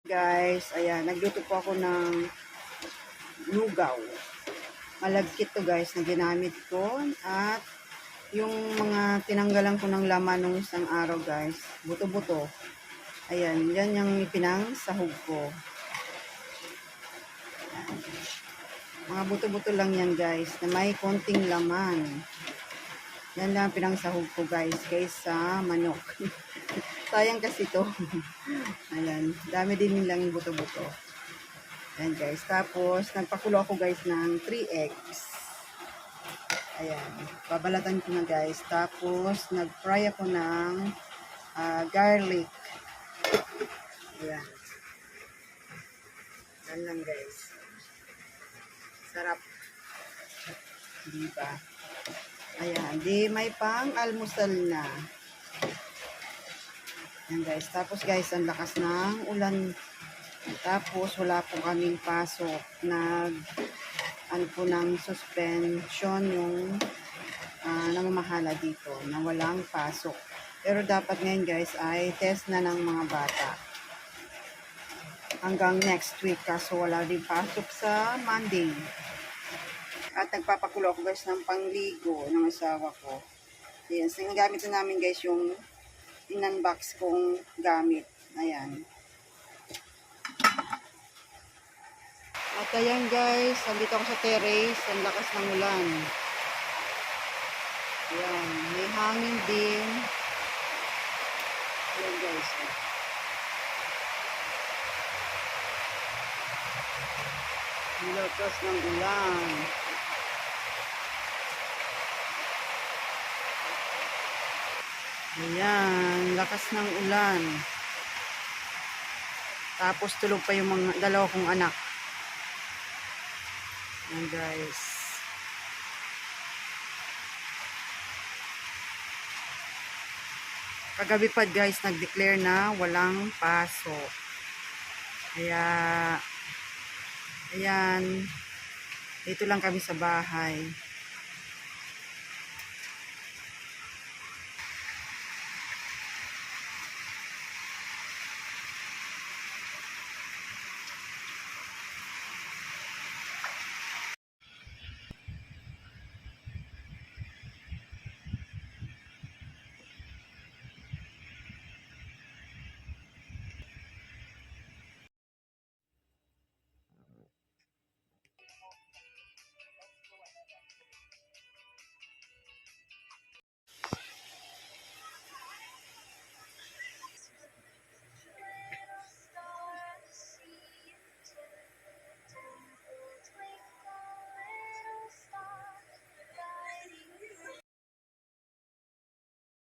Guys, ayan, nagluto po ako ng lugaw. Malagkit to guys na ginamit ko. At yung mga tinanggalan ko ng laman nung isang araw guys, buto-buto. Ayan, yan yung ipinangsahog ko. Ayan. Mga buto-buto lang yan guys, na may konting laman. Yan lang pinangsahog ko guys, kaysa manok. Sayang kasi to. Ayan, dami din lang yung buto-buto. Ayan guys, tapos nagpakulo ako guys ng 3 eggs. Ayan, babalatan ko na guys. Tapos nag-fry ako ng garlic. Ayan. Ayan lang guys. Sarap. Diba? Ayan, di may pang almusal na. Ayan guys, tapos guys, ang lakas ng ulan. Tapos wala po kaming pasok. Ano po ng suspension yung namamahala dito na walang pasok. Pero dapat ngayon guys ay test na ng mga bata. Hanggang next week kaso wala din pasok sa Monday. At nagpapakulo ako guys ng pangligo ng asawa ko. Yes, nagamit na namin guys yung in-unbox kong gamit. Ayan. At ayan guys, andito ako sa terrace, ang lakas ng ulan. Ayan, may hangin din. Ayan guys. Ang lakas ng ulan. Ayan, lakas ng ulan. Tapos tulog pa yung mga dalawa kong anak. Ayan guys. Kagabi pa guys, nag-declare na walang pasok. Kaya, ayan, dito lang kami sa bahay.